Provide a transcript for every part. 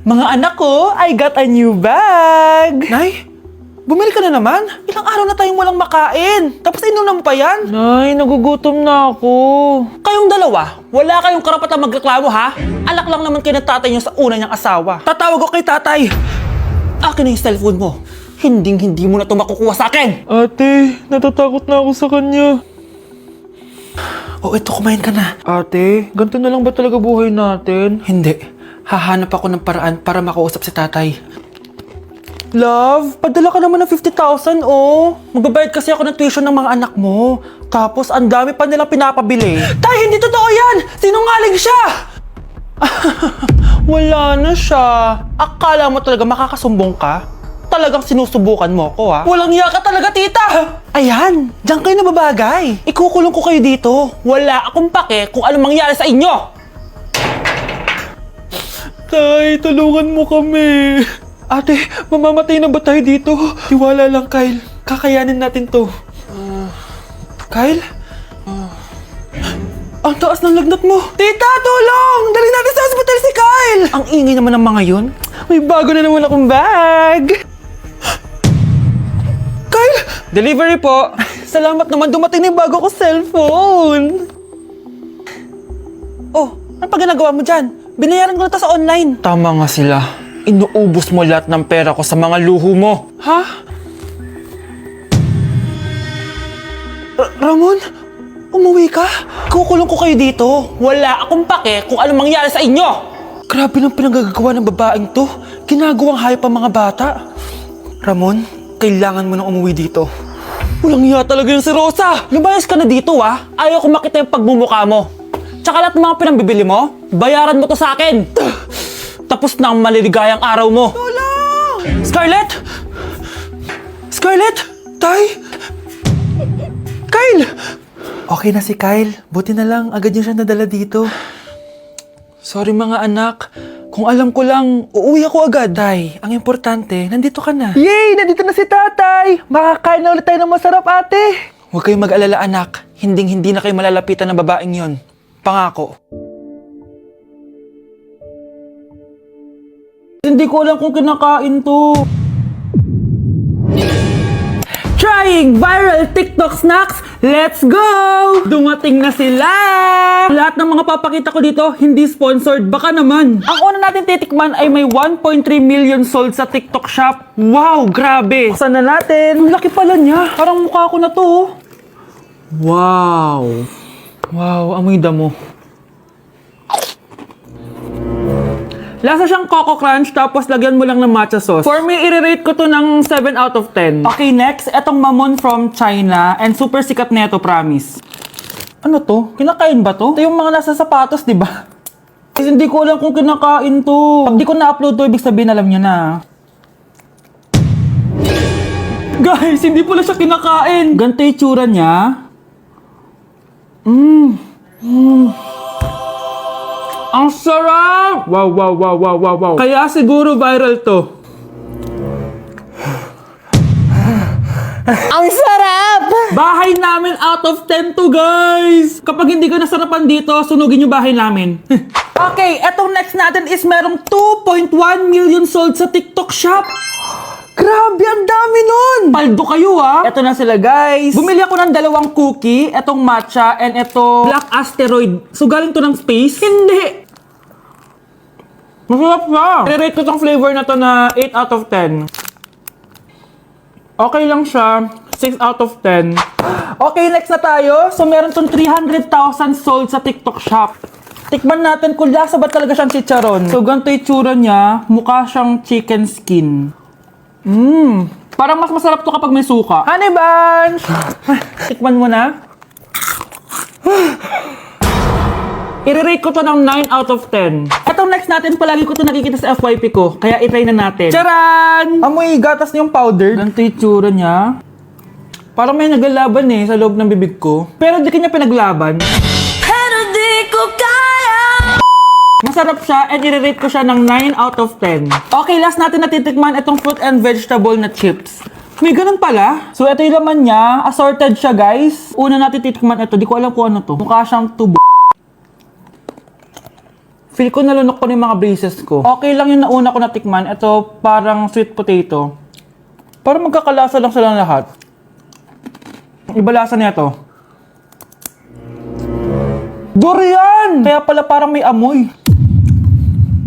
Mga anak ko, I got a new bag! Nay, bumili ka na naman? Ilang araw na tayong walang makain. Tapos inunan mo pa yan? Nay, nagugutom na ako. Kayong dalawa, wala kayong karapatan magreklamo ha? Alak lang naman kayo ng tatay niyo sa una niyang asawa. Tatawag ko kay tatay. Akin na yung cellphone mo. Hindi mo na ito makukuha sa akin. Ate, natatakot na ako sa kanya. O eto, kumain ka na. Ate, ganito na lang ba talaga buhay natin? Hindi. Hahanap ako ng paraan para makausap si tatay. Love, padala ka naman ng 50,000, oh. Magbabayad kasi ako ng tuition ng mga anak mo. Tapos ang dami pa nilang pinapabili. Tay, hindi totoo yan! Sinungaling siya! Wala na siya. Akala mo talaga makakasumbong ka? Talagang sinusubukan mo ko ha? Walang iya ka talaga, tita! Ayan, diyan kayo nababagay. Ikukulong ko kayo dito. Wala akong pake kung anong mangyari sa inyo. Tay, tulungan mo kami. Ate, mamamatay na ba tayo dito? Tiwala lang, Kyle. Kakayanin natin to. Kyle? Ang taas ng lagnat mo. Tita, tulong! Dali natin sa hospital si Kyle! Ang ingay naman ng mga yun. May bago na naman akong bag. Kyle! Delivery po. Salamat naman, dumating na yung bago ko cellphone. Oh, ano pa ginagawa mo dyan? Binayaran ko na to sa online. Tama nga sila. Inuubos mo lahat ng pera ko sa mga luho mo. Ha? Ramon? Umuwi ka? Kukulong ko kayo dito. Wala akong pake kung anong mangyari sa inyo. Grabe ng pinagagawa ng babaeng to. Ginagawang hayop ang mga bata. Ramon, kailangan mo nang umuwi dito. Walang iya talaga yung si Rosa. Lumayas ka na dito ha. Ayaw ko makita yung pagmumukha mo. Tsaka lahat ng mga pinambibili mo, bayaran mo to sa akin. Tapos na ang maliligayang araw mo. Tulong! Scarlett! Scarlett! Tay! Kyle! Okay na si Kyle. Buti na lang, agad niya siya nadala dito. Sorry mga anak. Kung alam ko lang, uuwi ako agad. Tay, ang importante, nandito ka na. Yay! Nandito na si tatay! Makakain na ulit tayo ng masarap, ate! Huwag kayong mag-alala, anak. Hindi na kayo malalapitan ng babaeng yon. Pangako. Hindi ko alam kung kinakain to. Trying viral TikTok snacks! Let's go! Dumating na sila! Lahat ng mga papakita ko dito, hindi sponsored. Baka naman. Ang una natin titikman ay may 1.3 million sold sa TikTok shop. Wow, grabe! Buksan na natin. Ang laki pala niya. Parang mukha ko na to. Oh. Wow! Wow, amoy damo. Lasa siyang Coco Crunch tapos lagyan mo lang ng matcha sauce. For me, i-rate ko to ng 7 out of 10. Okay, next, etong Mamon from China and super sikat neto, promise. Ano to? Kinakain ba to? Ito yung mga nasa sapatos, di ba? Kasi hindi ko alam kung kinakain to. Pag di ko na-upload to, ibig sabihin alam nyo na. Guys, hindi pala siya kinakain. Ganito yung tsura niya. Ang sarap! Wow. Kaya siguro viral to. Ang sarap! Bahay namin out of 10 to, guys! Kapag hindi ka nasarapan dito, sunugin yung bahay namin. Okay, etong next natin is merong 2.1 million sold sa TikTok shop. Grabe, ang dami nun! Paldo kayo ha! Eto na sila, guys. Bumili ako ng 2 cookie, etong matcha, and eto black asteroid. So galing to ng space? Hindi! Masarap siya! I-rate ko tong flavor na to na 8 out of 10. Okay lang siya. 6 out of 10. Okay, next na tayo. So meron tong 300,000 sold sa TikTok shop. Tikman natin kung lasa ba talaga siyang chicharon. So ganito yung tsura niya. Mukha siyang chicken skin. Parang mas masarap to kapag may suka. Honey Bunch! Tikman mo na. I-rate ko to ng 9 out of 10. Etong next natin, palagi ko to nakikita sa FYP ko. Kaya i-try na natin. Charan! Amoy gatas niyong powder. Ganito yung tsura niya. Parang may naglalaban sa loob ng bibig ko. Pero di kanya pinaglaban. Pero di ko kaya! Masarap siya and i-rate ko siya ng 9 out of 10. Okay, last natin natitikman itong fruit and vegetable na chips. May ganun pala. So, ito yung laman niya. Assorted siya, guys. Una natin titikman ito. Di ko alam kung ano to. Mukha siyang tubo. Feel ko nalunok ko na yung mga braces ko. Okay lang yung nauna ko natikman. Ito parang sweet potato. Parang magkakalasa lang silang lahat. Iba lasa niya to. Durian! Kaya pala parang may amoy.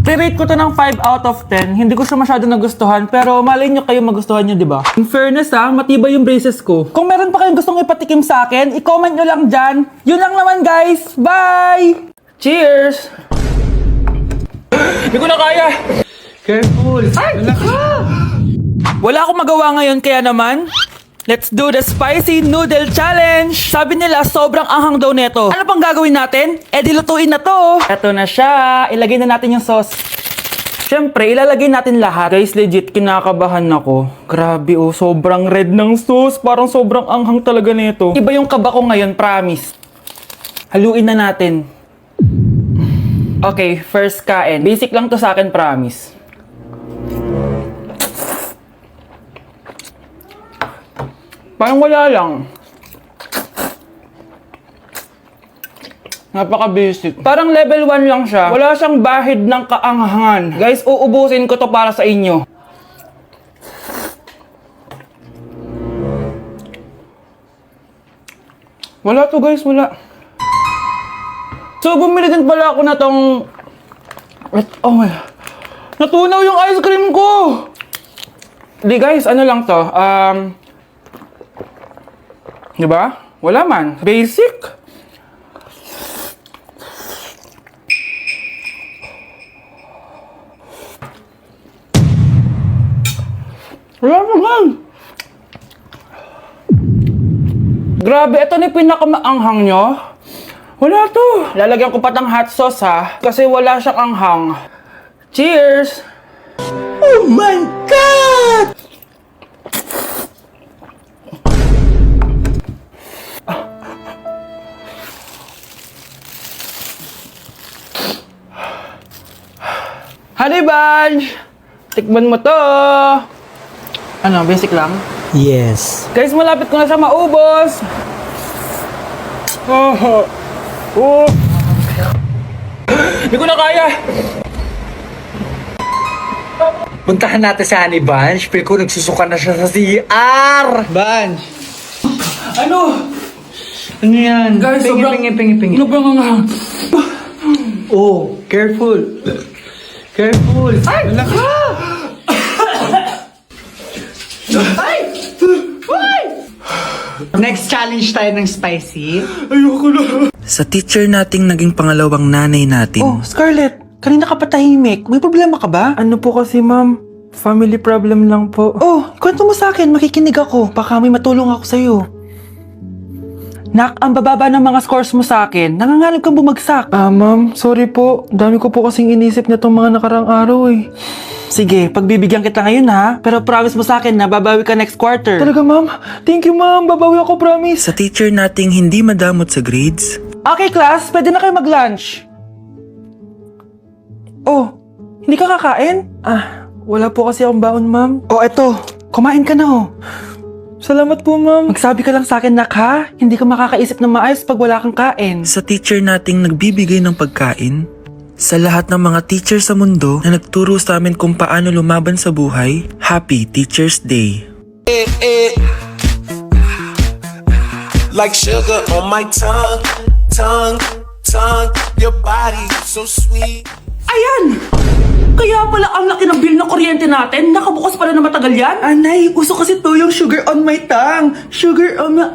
I-rate ko to ng 5 out of 10. Hindi ko siya masyado nagustuhan, pero malay nyo kayo magustuhan nyo, di ba? In fairness matibay yung braces ko. Kung meron pa kayong gustong ipatikim sa akin, i-comment nyo lang dyan. Yun lang naman, guys. Bye! Cheers! Hindi ko na kaya. Careful! Wala akong magawa ngayon, kaya naman, let's do the spicy noodle challenge! Sabi nila, sobrang anghang daw neto. Ano pang gagawin natin? Eh, dilutuin na to! Eto na siya. Ilagay na natin yung sauce. Siyempre, ilalagay natin lahat. Guys, legit, kinakabahan ako. Grabe sobrang red ng sauce. Parang sobrang anghang talaga neto. Iba yung kaba ko ngayon, promise. Haluin na natin. Okay, first kain. Basic lang to sa akin, promise. Parang wala lang. Napaka-basic. Parang level 1 lang siya. Wala siyang bahid ng kaanghangan. Guys, uubusin ko to para sa inyo. Wala to guys, wala. So, bumili din pala ako na tong... Oh my... Natunaw yung ice cream ko! Di guys, ano lang to? Diba? Wala man. Basic. Wala naman. Grabe, ito na yung pinakamaanghang nyo. Wala to. Lalagyan ko pa ng hot sauce ha. Kasi wala siyang anghang. Cheers! Oh my God! Honey Bunch! Tikman mo to! Ano, basic lang? Yes. Guys, malapit ko na siya maubos! Hindi ko na kaya! Puntahan natin si Honey Bunch. Feel ko nagsusuka na siya sa CR. Bunch! Ano? Ano yan? Guys, pingi. sobrang anghang. Oh, careful. Careful. Ay! Wala ka. Ay! Ay! Next challenge tayo ng spicy. Ayoko na. Sa teacher nating naging pangalawang nanay natin. Oh, Scarlett, kanina ka pa tahimik. May problema ka ba? Ano po kasi ma'am? Family problem lang po. Oh, kwento mo sa akin, makikinig ako. Baka may matulong ako sa'yo. Nak, ang bababa ng mga scores mo sa akin. Nangangalib kang bumagsak. Ma'am, sorry po. Dami ko po kasing inisip na itong mga nakarang araw eh. Sige, pagbibigyan kita ngayon ha. Pero promise mo sa akin na babawi ka next quarter. Talaga ma'am? Thank you ma'am, babawi ako, promise. Sa teacher nating hindi madamot sa grades. Okay class, pwede na kayo mag-lunch. Oh, hindi ka kakain? Wala po kasi akong baon ma'am. Oh, eto. Kumain ka na oh. Salamat po ma'am. Magsabi ka lang sa akin, Nak ha. Hindi ka makakaisip ng maayos pag wala kang kain. Sa teacher nating nagbibigay ng pagkain. Sa lahat ng mga teacher sa mundo na nagturo sa amin kung paano lumaban sa buhay, Happy Teacher's Day! Like sugar on my tongue, your body so sweet. Ayan! Kaya pala ang laki ng bill ng kuryente natin. Nakabukas pala na matagal yan. Anay, uso kasi to yung sugar on my tongue. Sugar on my...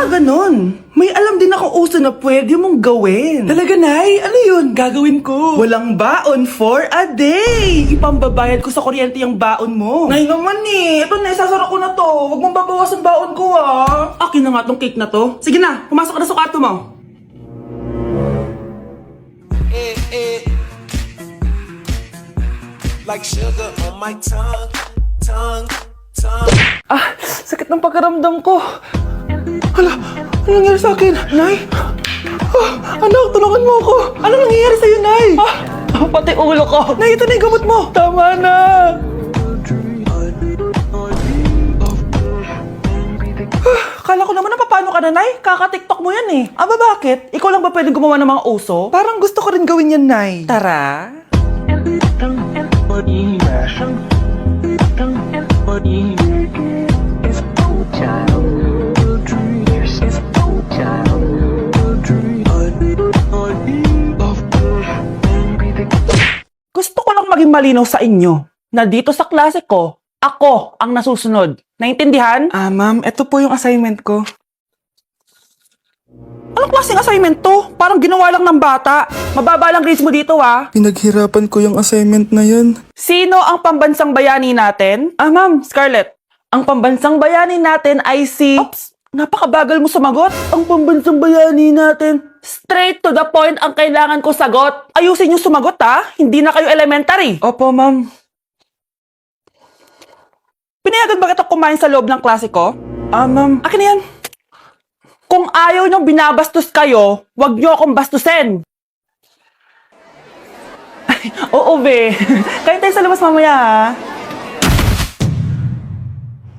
ganun. May alam din ako uso na pwede mong gawin. Talaga, Nay? Ano yun? Gagawin ko. Walang baon for a day. Ipambabayad ko sa kuryente yung baon mo. Nay naman eh. Ito na, isasara ko na to. Huwag mong babawasan baon ko ah. Akin na nga tong cake na to. Sige na, pumasok ka na sa kwarto mo. Like sugar on my tongue. Sakit ng pagkaramdam ko. Hala, ano nangyari sa akin? Nay? Anak, tulungan mo ako. Ano nangyayari sa'yo, Nay? Pati ulo ko. Nay, ito na yung gamot mo. Tama na. Akala ko naman na paano ka na, Nay. Kaka-tiktok mo yan eh. Aba bakit? Ikaw lang ba pwedeng gumawa ng mga uso? Parang gusto ko rin gawin yan, Nay. Tara. Gusto ko lang maging malinaw sa inyo na dito sa klase ko, ako ang nasusunod. Naintindihan? Ma'am, ito po yung assignment ko. Anong klaseng assignment to? Parang ginawa lang ng bata. Mababa lang grades mo dito, ha? Pinaghirapan ko yung assignment na yun. Sino ang pambansang bayani natin? Ma'am, Scarlett. Ang pambansang bayani natin ay si... Oops! Napakabagal mo sumagot. Ang pambansang bayani natin. Straight to the point ang kailangan ko sagot. Ayusin yung sumagot, ha? Hindi na kayo elementary. Opo, ma'am. Pinayagan ba kita kumain sa loob ng klase ko? Ma'am. Akin na yan. Kung ayaw niyong binabastos kayo, wag niyo akong bastusin. Ay, oo, be. Kayo tayo sa labas mamaya, ha?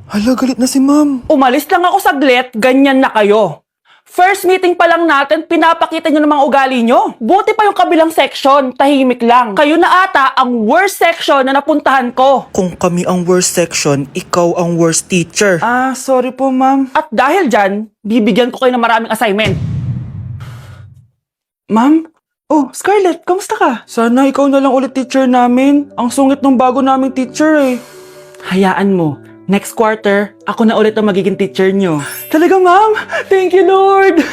Hala, galit na si ma'am. Umalis lang ako saglit, ganyan na kayo. First meeting pa lang natin, pinapakita nyo ng mga ugali nyo. Buti pa yung kabilang section, tahimik lang. Kayo na ata ang worst section na napuntahan ko. Kung kami ang worst section, ikaw ang worst teacher. Sorry po, ma'am. At dahil dyan, bibigyan ko kayo ng maraming assignment. Ma'am? Oh, Scarlett, kamusta ka? Sana ikaw na lang ulit teacher namin. Ang sungit ng bago naming teacher eh. Hayaan mo. Next quarter, ako na ulit ang magiging teacher nyo. Talaga, ma'am? Thank you, Lord!